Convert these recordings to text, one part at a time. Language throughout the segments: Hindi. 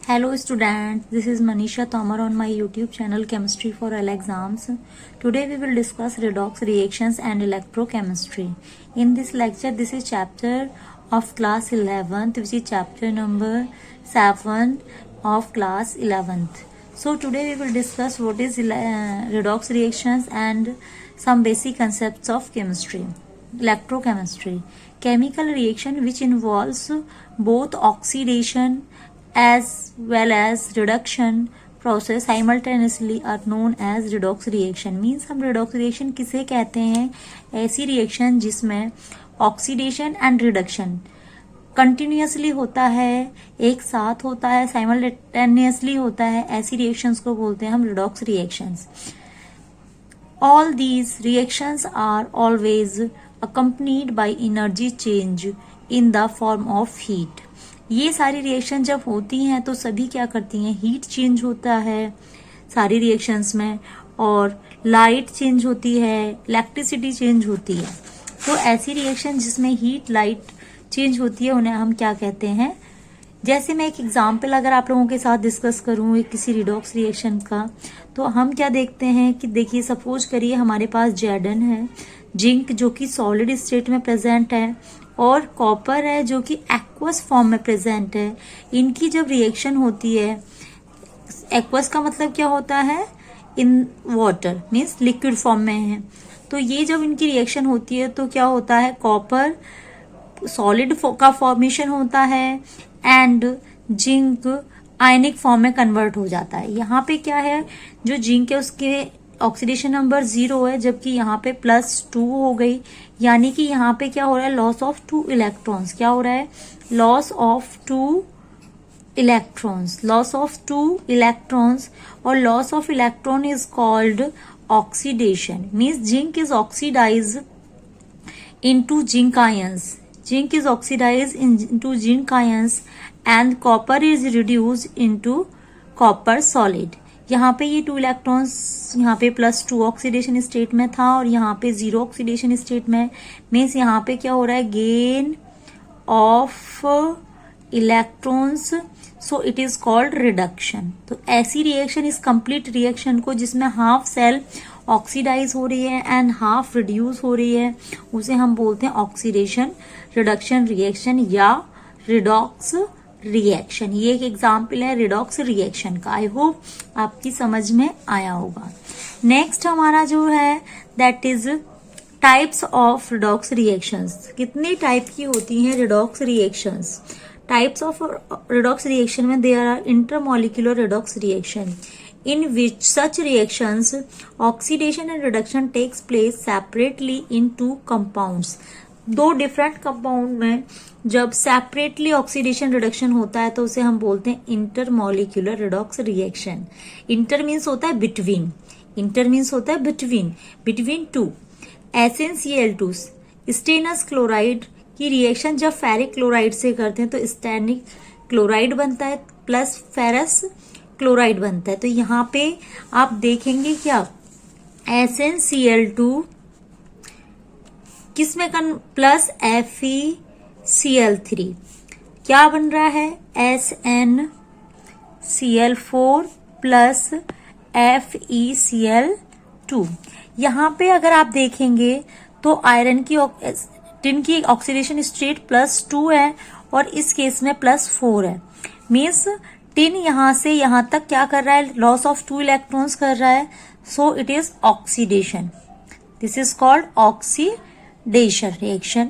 Hello students, this is Manisha Tomar on my YouTube channel Chemistry for All Exams. Today we will discuss redox reactions and electrochemistry. In this lecture, this is chapter of class 11th, which is chapter number 7 of class 11th. So today we will discuss what is redox reactions and some basic concepts of chemistry. Electrochemistry, chemical reaction which involves both oxidation as well as reduction process simultaneously are known as redox reaction. Means हम redox reaction किसे कहते हैं? ऐसी रिएक्शन जिसमें ऑक्सीडेशन एंड रिडक्शन कंटिन्यूसली होता है, एक साथ होता है, साइमल्टेनियसली होता है, ऐसी रिएक्शंस को बोलते हैं हम redox reactions. All these reactions are always accompanied by energy change in the form of heat. ये सारी रिएक्शन जब होती हैं तो सभी क्या करती हैं? हीट चेंज होता है सारी रिएक्शंस में, और लाइट चेंज होती है, इलेक्ट्रिसिटी चेंज होती है. तो ऐसी रिएक्शन जिसमें हीट लाइट चेंज होती है उन्हें हम क्या कहते हैं? जैसे मैं एक एग्जाम्पल अगर आप लोगों के साथ डिस्कस करूं एक किसी रिडॉक्स रिएक्शन का, तो हम क्या देखते हैं कि देखिए सपोज करिए हमारे पास जैडन है, जिंक जो कि सॉलिड स्टेट में प्रेजेंट है, और कॉपर है जो कि एक्वस फॉर्म में प्रेजेंट है. इनकी जब रिएक्शन होती है, एक्वस का मतलब क्या होता है? In water means liquid form में है. तो ये जब इनकी रिएक्शन होती है तो क्या होता है? कॉपर सॉलिड का फॉर्मेशन होता है एंड जिंक आयनिक फॉर्म में कन्वर्ट हो जाता है. यहाँ पे क्या है? जो जिंक है उसके ऑक्सीडेशन नंबर 0 है, जबकि यहाँ पे +2 हो गई. यानी कि यहाँ पे क्या हो रहा है? Loss of 2 electrons. क्या हो रहा है? Loss of 2 electrons. Loss of 2 electrons, और loss of electron is called oxidation. Means zinc is oxidise into zinc ions. Zinc is oxidized into zinc ions and copper is reduced into copper solid. यहाँ पे ये 2 इलेक्ट्रॉन्स यहाँ पे +2 ऑक्सीडेशन स्टेट में था और यहाँ पे 0 ऑक्सीडेशन स्टेट में. मीन्स यहाँ पे क्या हो रहा है? Gain of electrons, so it is called reduction. तो ऐसी रिएक्शन, इस कंप्लीट रिएक्शन को जिसमें हाफ सेल ऑक्सीडाइज हो रही है एंड हाफ रिड्यूस हो रही है, उसे हम बोलते हैं ऑक्सीडेशन रिडक्शन रिएक्शन या रिडॉक्स रिएक्शन. ये एक एग्जाम्पल है रिडॉक्स रिएक्शन का. आई होप आपकी समझ में आया होगा. नेक्स्ट हमारा जो है that is types of redox reactions. कितनी टाइप की होती हैं redox reactions? Types of redox reaction में there are intermolecular redox reaction in which such reactions oxidation and reduction takes place separately in two compounds. दो डिफरेंट कंपाउंड में जब सेपरेटली ऑक्सीडेशन रिडक्शन होता है तो उसे हम बोलते हैं intermolecular redox reaction. Inter means होता है बिटवीन, इंटर मीन्स होता है between two. SnCl2 stannous chloride की रिएक्शन जब फेरिक क्लोराइड से करते हैं तो स्टेनिक क्लोराइड बनता है प्लस फेरस क्लोराइड बनता है. तो यहाँ पे आप देखेंगे क्या? SnCl2 किसमें प्लस FeCl3 क्या बन रहा है? SnCl4 plus FeCl2. यहाँ पे अगर आप देखेंगे तो आयरन की टिन की ऑक्सीडेशन स्टेट +2 है और इस केस में +4 है. मीन्स टिन यहां से यहां तक क्या कर रहा है? लॉस ऑफ 2 इलेक्ट्रॉन्स कर रहा है. So it is oxidation. This is called oxidation reaction.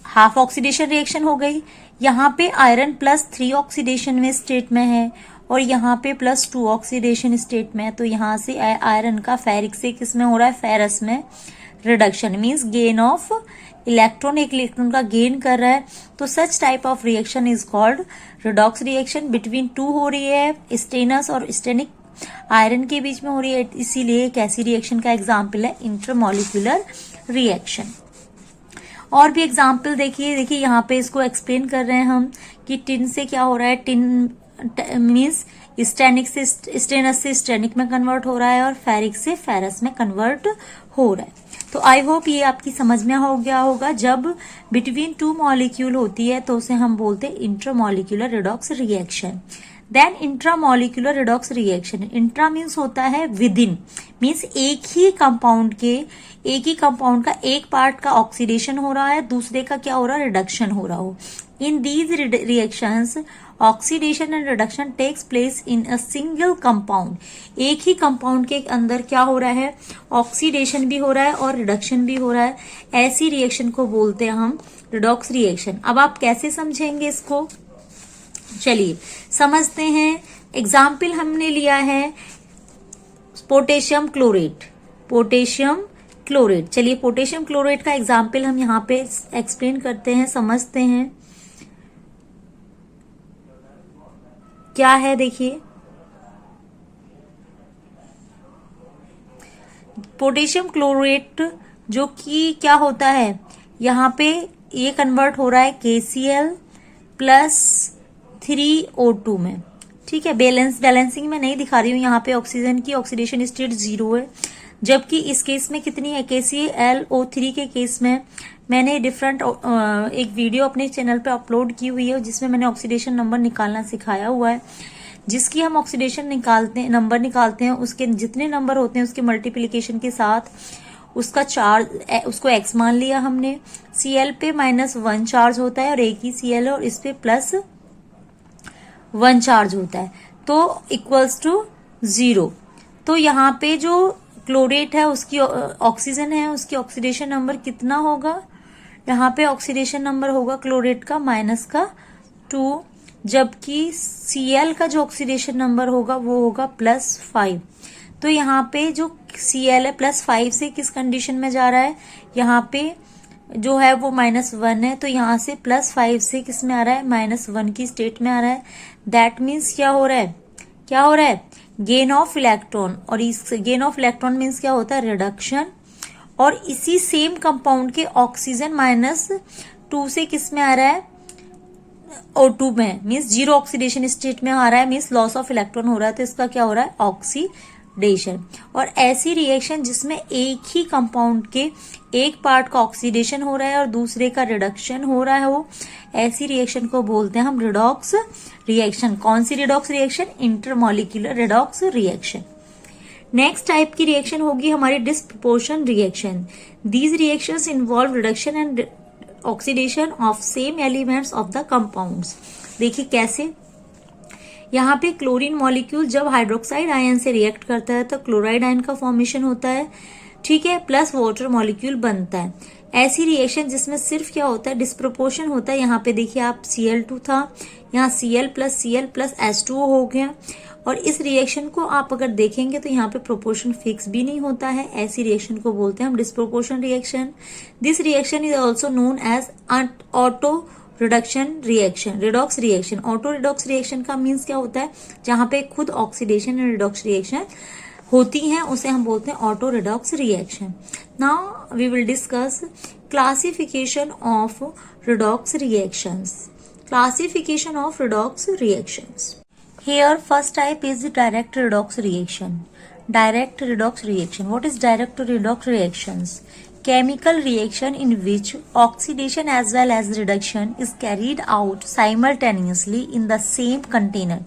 Half oxidation reaction हो गई. यहाँ पे आयरन +3 ऑक्सीडेशन में स्टेट में है और यहाँ पे +2 ऑक्सीडेशन स्टेट में है. तो यहाँ से आयरन का फेरिक से किस में हो रहा है? फेरस में reduction. Means gain of electron, एक इलेक्ट्रॉन का गेन कर रहा है. तो such type of reaction is called redox reaction. Between two हो रही है, स्टेनस और स्टेनिक आयरन के बीच में हो रही है, इसीलिए एक ऐसी रिएक्शन का एग्जाम्पल है इंटरमॉलिक्यूलर रिएक्शन. और भी एग्जाम्पल देखिए यहाँ पे इसको एक्सप्लेन कर रहे हैं हम कि टिन से क्या हो रहा है? टिन मीन्स स्टेनिक से स्टेनस से स्टेनिक में कन्वर्ट हो रहा है और फेरिक से फेरस में कन्वर्ट हो रहा है. तो आई होप ये आपकी समझ में हो गया होगा. जब बिटवीन टू मॉलिक्यूल होती है तो उसे हम बोलते हैं intermolecular redox reaction. Then intramolecular redox reaction, intra means होता है विद इन, मीन्स एक ही कंपाउंड का एक पार्ट का ऑक्सीडेशन हो रहा है, दूसरे का क्या हो रहा है, रिडक्शन हो रहा हो. In these reactions oxidation and reduction takes place in a single compound. एक ही कंपाउंड के अंदर क्या हो रहा है, ऑक्सीडेशन भी हो रहा है और रिडक्शन भी हो रहा है. ऐसी रिएक्शन को बोलते हैं हम रिडॉक्स रिएक्शन. अब आप कैसे समझेंगे इसको, चलिए समझते हैं. एग्जाम्पल हमने लिया है पोटेशियम क्लोरेट. चलिए पोटेशियम क्लोरेट का एग्जाम्पल हम यहाँ पे एक्सप्लेन करते हैं, समझते हैं क्या है. देखिए पोटेशियम क्लोरेट जो कि क्या होता है, यहाँ पे ये कन्वर्ट हो रहा है KCl प्लस 3O2 में. ठीक है, बैलेंसिंग में नहीं दिखा रही हूँ, यहाँ पे ऑक्सीजन की ऑक्सीडेशन स्टेट 0 है, जबकि इस केस में कितनी है, KClO3 के केस में मैंने डिफरेंट एक वीडियो अपने चैनल पे अपलोड की हुई है जिसमें मैंने ऑक्सीडेशन नंबर निकालना सिखाया हुआ है. जिसकी हम ऑक्सीडेशन नंबर निकालते हैं, उसके जितने नंबर होते हैं उसके मल्टीप्लीकेशन के साथ उसका चार्ज, उसको x मान लिया हमने. Cl पे -1 चार्ज होता है और एक ही Cl है और इस पे +1 चार्ज होता है, तो इक्वल्स टू 0. तो यहाँ पे जो क्लोरेट है उसकी ऑक्सीजन है, उसकी ऑक्सीडेशन नंबर कितना होगा, यहाँ पे ऑक्सीडेशन नंबर होगा क्लोरेट का -2, जबकि Cl का जो ऑक्सीडेशन नंबर होगा वो होगा +5. तो यहाँ पे जो Cl है +5 से किस कंडीशन में जा रहा है, यहाँ पे जो है वो -1 है, तो यहाँ से +5 से किस में आ रहा है, -1 की स्टेट में आ रहा है. दैट मीन्स क्या हो रहा है, गेन ऑफ इलेक्ट्रॉन. और इस गेन ऑफ इलेक्ट्रॉन मीन्स क्या होता है, रिडक्शन. और इसी सेम कंपाउंड के ऑक्सीजन -2 से किस में आ रहा है, O2 में, मीन्स 0 ऑक्सीडेशन स्टेट में आ रहा है, मीन्स लॉस ऑफ इलेक्ट्रॉन हो रहा है, तो इसका क्या हो रहा है, ऑक्सीडेशन. और ऐसी रिएक्शन जिसमें एक ही कंपाउंड के एक पार्ट का ऑक्सीडेशन हो रहा है और दूसरे का रिडक्शन हो रहा है, वो ऐसी रिएक्शन को बोलते हैं हम रिडॉक्स रिएक्शन. कौन सी redox reaction, intermolecular redox reaction. Next type की रिएक्शन होगी हमारी disproportion reaction. These reactions involve reduction and oxidation of same elements of the compounds. देखिए कैसे, यहाँ पे क्लोरीन मॉलिक्यूल जब हाइड्रोक्साइड आयन से रिएक्ट करता है तो क्लोराइड आयन का फॉर्मेशन होता है, ठीक है, प्लस वाटर मॉलिक्यूल बनता है. ऐसी रिएक्शन जिसमें सिर्फ क्या होता है, डिस्प्रोपोर्शन होता है. यहाँ पे देखिए आप Cl2 था, यहाँ Cl प्लस H2O हो गया. और इस रिएक्शन को आप अगर देखेंगे तो यहाँ पे प्रोपोर्शन फिक्स भी नहीं होता है. ऐसी रिएक्शन को बोलते हैं हम disproportion reaction. This reaction is also known as auto reduction reaction, redox reaction. Auto redox reaction का मीन्स क्या होता है, जहां पे खुद ऑक्सीडेशन एंड रिडॉक्स रिएक्शन होती हैं उसे हम बोलते हैं auto redox reaction. Now we will discuss classification of redox reactions. Classification of redox reactions. Here first type is the direct redox reaction. Direct redox reaction. What is direct redox reactions? Chemical reaction in which oxidation as well as reduction is carried out simultaneously in the same container.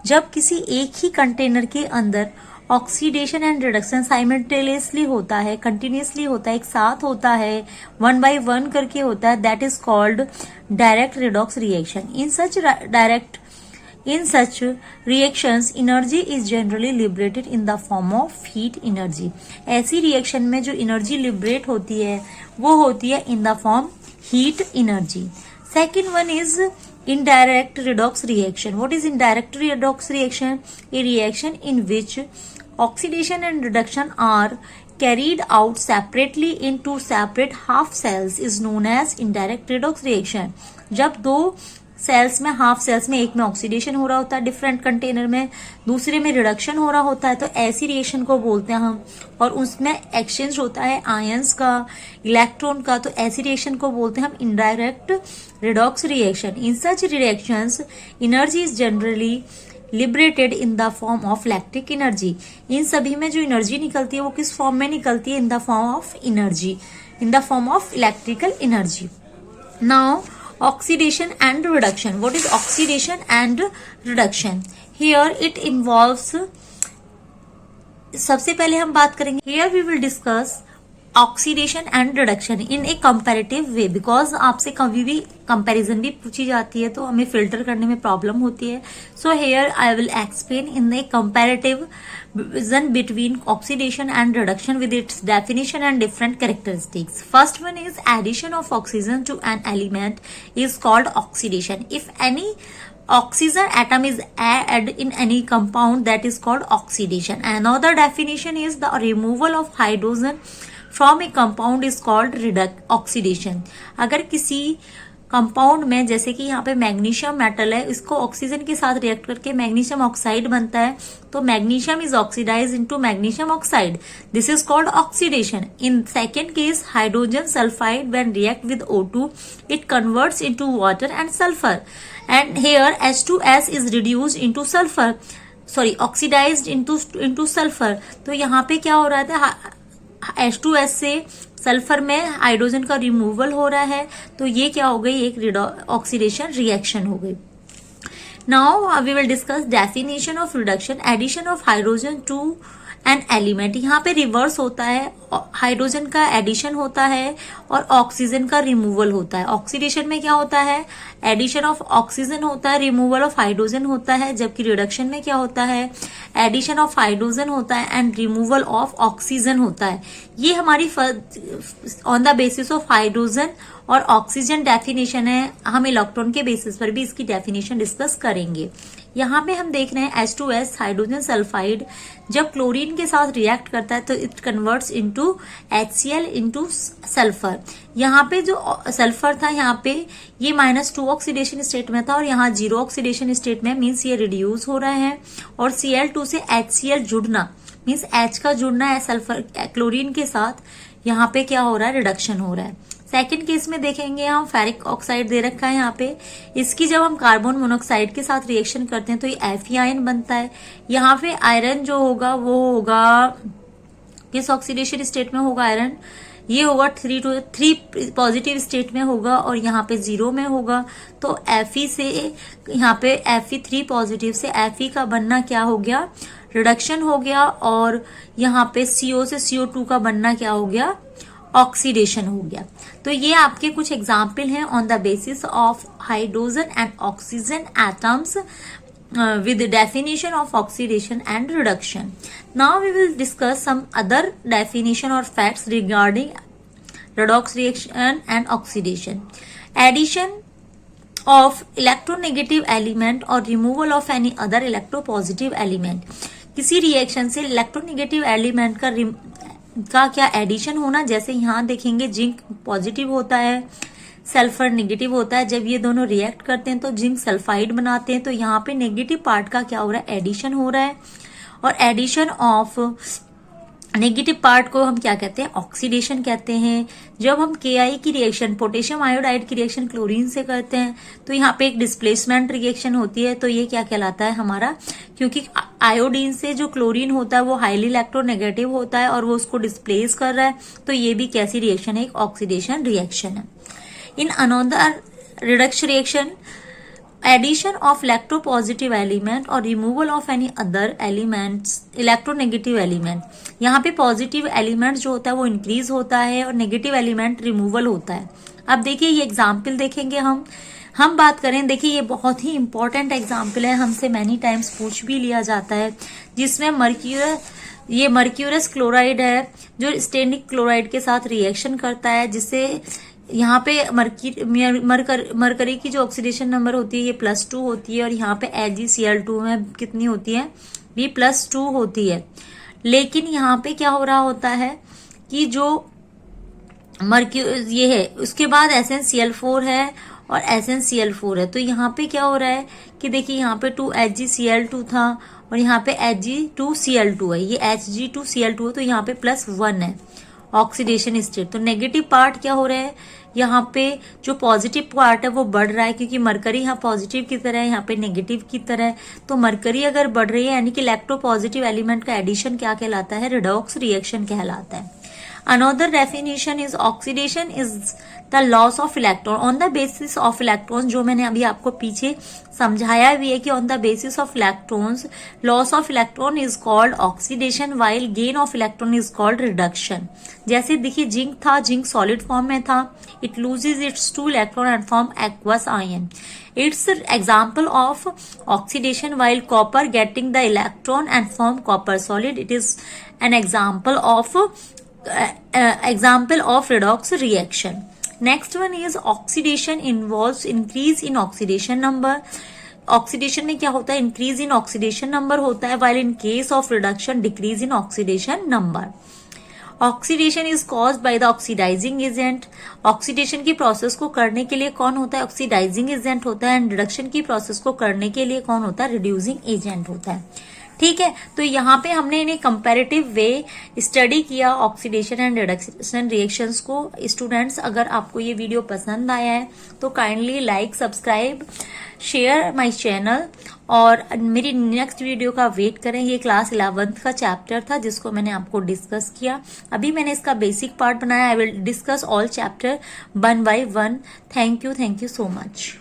जब किसी एक ही कंटेनर के अंदर ऑक्सीडेशन एंड रिडक्शन साइमल्टेनियसली होता है, कंटिन्यूसली होता है, एक साथ होता है, 1 by 1 करके होता है, that is called direct redox reaction. In such reactions, energy is generally liberated in the form of heat energy. ऐसी रिएक्शन में जो एनर्जी लिबरेट होती है वो होती है in the form heat energy. Second one is indirect redox reaction. What is indirect redox reaction? A reaction in which oxidation and reduction are carried out separately in two separate half cells is known as indirect redox reaction. जब दो सेल्स में, हाफ सेल्स में, एक में ऑक्सीडेशन हो रहा होता है डिफरेंट कंटेनर में, दूसरे में रिडक्शन हो रहा होता है, तो ऐसी रिएक्शन को बोलते हैं हम. और उसमें एक्सचेंज होता है आयंस का, इलेक्ट्रॉन का, तो ऐसी रिएक्शन को बोलते हैं हम indirect redox reaction. In such reactions energy is generally liberated in the form of electric energy. इन सभी में जो एनर्जी निकलती है वो किस फॉर्म में निकलती है, in the form of energy, in the form of electrical energy. Now oxidation and reduction. What is oxidation and reduction? Here it involves, सबसे पहले हम बात करेंगे, here we will discuss oxidation and reduction in a comparative way, because आपसे कभी भी कंपैरिजन भी पूछी जाती है तो हमें फिल्टर करने में प्रॉब्लम होती है. So here I will explain in a comparative vision between oxidation and reduction with its definition and different characteristics. First one is addition of oxygen to an element is called oxidation. If any oxygen atom is added in any compound, that is called oxidation. Another definition is the removal of hydrogen from a compound is called oxidation. अगर किसी कंपाउंड में, जैसे कि यहाँ पे मैग्नीशियम मेटल है, इसको ऑक्सीजन के साथ रिएक्ट करके मैग्नीशियम ऑक्साइड बनता है, तो magnesium is oxidise into magnesium oxide. This is called oxidation. In second case hydrogen sulphide when react with O2 it converts into water and sulphur, and here H2S is reduced into sulphur, sorry oxidised into sulphur. तो यहाँ पे क्या हो रहा था, H2S से सल्फर में हाइड्रोजन का रिमूवल हो रहा है, तो ये क्या हो गई, एक ऑक्सीडेशन रिएक्शन हो गई. Now we will discuss definition of reduction. Addition of hydrogen to an element, यहाँ पे रिवर्स होता है, हाइड्रोजन का एडिशन होता है और ऑक्सीजन का रिमूवल होता है. ऑक्सीडेशन में क्या होता है, एडिशन ऑफ ऑक्सीजन होता है, रिमूवल ऑफ हाइड्रोजन होता है, जबकि रिडक्शन में क्या होता है, एडिशन ऑफ हाइड्रोजन होता है एंड रिमूवल ऑफ ऑक्सीजन होता है. ये हमारी on the basis of hydrogen और ऑक्सीजन डेफिनेशन है. हम इलेक्ट्रॉन के बेसिस पर भी इसकी डेफिनेशन डिस्कस करेंगे. यहाँ पे हम देख रहे हैं H2S हाइड्रोजन सल्फाइड जब क्लोरीन के साथ रिएक्ट करता है तो it converts into HCl into sulphur. यहाँ पे जो सल्फर था, यहाँ पे ये -2 ऑक्सीडेशन स्टेट में था और यहाँ 0 ऑक्सीडेशन स्टेट में, मीन्स ये रिड्यूस हो रहा है. और Cl2 से HCl जुड़ना, मीन्स H का जुड़ना है सल्फर क्लोरीन के साथ, यहाँ पे क्या हो रहा है, रिडक्शन हो रहा है. सेकेंड केस में देखेंगे हम, फेरिक ऑक्साइड दे रखा है यहाँ पे, इसकी जब हम कार्बन मोनोऑक्साइड के साथ रिएक्शन करते हैं तो ये Fe आयन बनता है. यहाँ पे आयरन जो होगा वो होगा, किस ऑक्सीडेशन स्टेट में होगा आयरन, ये होगा 3 पॉजिटिव स्टेट में होगा और यहाँ पे 0 में होगा. तो Fe से यहाँ पे Fe3 पॉजिटिव से Fe का बनना क्या हो गया, रिडक्शन हो गया. और यहाँ पे CO से CO2 का बनना क्या हो गया, ऑक्सीडेशन हो गया. तो ये आपके कुछ एग्जाम्पल हैं on the basis of hydrogen and oxygen atoms with the definition of oxidation and reduction. Now we will discuss some other definition or facts regarding redox reaction and oxidation. Addition of electronegative element or removal of any other electropositive element. किसी रिएक्शन से इलेक्ट्रोनेगेटिव एलिमेंट का क्या एडिशन होना, जैसे यहाँ देखेंगे जिंक पॉजिटिव होता है, सल्फर नेगेटिव होता है. जब ये दोनों रिएक्ट करते हैं तो जिंक सल्फाइड बनाते हैं, तो यहाँ पे नेगेटिव पार्ट का क्या हो रहा है, एडिशन हो रहा है. और एडिशन ऑफ नेगेटिव पार्ट को हम क्या कहते हैं, ऑक्सीडेशन कहते हैं. जब हम KI की रिएक्शन, पोटेशियम आयोडाइड की रिएक्शन क्लोरीन से करते हैं तो यहाँ पे एक डिस्प्लेसमेंट रिएक्शन होती है, तो ये क्या कहलाता है हमारा, क्योंकि आयोडीन से जो क्लोरीन होता है वो हाईली इलेक्ट्रोनेगेटिव होता है और वो उसको डिस्प्लेस कर रहा है, तो ये भी कैसी रिएक्शन है, एक ऑक्सीडेशन रिएक्शन है. In another reduction reaction, addition of electropositive element or removal of any other elements, electronegative element. यहाँ पे पॉजिटिव एलिमेंट जो होता है वो इंक्रीज होता है और नेगेटिव एलिमेंट रिमूवल होता है. अब देखिए ये एग्जाम्पल देखेंगे हम बात करें, देखिए ये बहुत ही इंपॉर्टेंट एग्जाम्पल है, हमसे मैनी टाइम्स पूछ भी लिया जाता है, जिसमें मर्क्यूरस क्लोराइड है जो स्टेनिक क्लोराइड के साथ रिएक्शन करता है, जिससे यहाँ पे मरकरी की जो ऑक्सीडेशन नंबर होती है ये +2 होती है और यहाँ पे AgCl2 में कितनी होती है, भी +2 होती है. लेकिन यहाँ पे क्या हो रहा होता है कि जो ये है उसके बाद SnCl4 है और SnCl4 है, तो यहाँ पे क्या हो रहा है कि देखिए यहाँ पे 2HgCl2 था और यहाँ पे Hg2Cl2 है, ये Hg2Cl2 है, तो यहाँ पे +1 है ऑक्सीडेशन स्टेट. तो नेगेटिव पार्ट क्या हो रहा है, यहाँ पे जो पॉजिटिव पार्ट है वो बढ़ रहा है, क्योंकि मरकरी यहाँ पॉजिटिव की तरह है, यहाँ पे नेगेटिव की तरह है. तो मरकरी अगर बढ़ रही है यानी कि इलेक्ट्रोपॉजिटिव एलिमेंट का एडिशन क्या कहलाता है, रिडॉक्स रिएक्शन कहलाता है. Another definition is oxidation is the loss of electron on the basis of electrons, जो मैंने अभी आपको पीछे समझाया भी है कि on the basis of electrons loss of electron is called oxidation while gain of electron is called reduction. जैसे देखिए जिंक था, जिंक सॉलिड फॉर्म में था, it loses its 2 electron and form aqueous ion. It's example of oxidation while copper getting the electron and form copper solid. It is an example of redox reaction. Next one is oxidation involves increase in oxidation number. Oxidation में क्या होता है? इंक्रीज इन ऑक्सीडेशन नंबर होता है, while in case of reduction decrease in oxidation number. Oxidation is caused by the oxidising agent. Oxidation की प्रोसेस को करने के लिए कौन होता है? ऑक्सीडाइजिंग एजेंट होता है. एंड रिडक्शन की प्रोसेस को करने के लिए कौन होता है? रिड्यूसिंग एजेंट होता है. ठीक है, तो यहाँ पे हमने इन्हें कंपैरेटिव वे स्टडी किया ऑक्सीडेशन एंड रिडक्शन रिएक्शंस को. स्टूडेंट्स, अगर आपको ये वीडियो पसंद आया है तो kindly like, subscribe, share my channel और मेरी नेक्स्ट वीडियो का वेट करें. ये क्लास 11th का चैप्टर था जिसको मैंने आपको डिस्कस किया. अभी मैंने इसका बेसिक पार्ट बनाया. I will discuss all chapter 1 by 1. Thank you so much.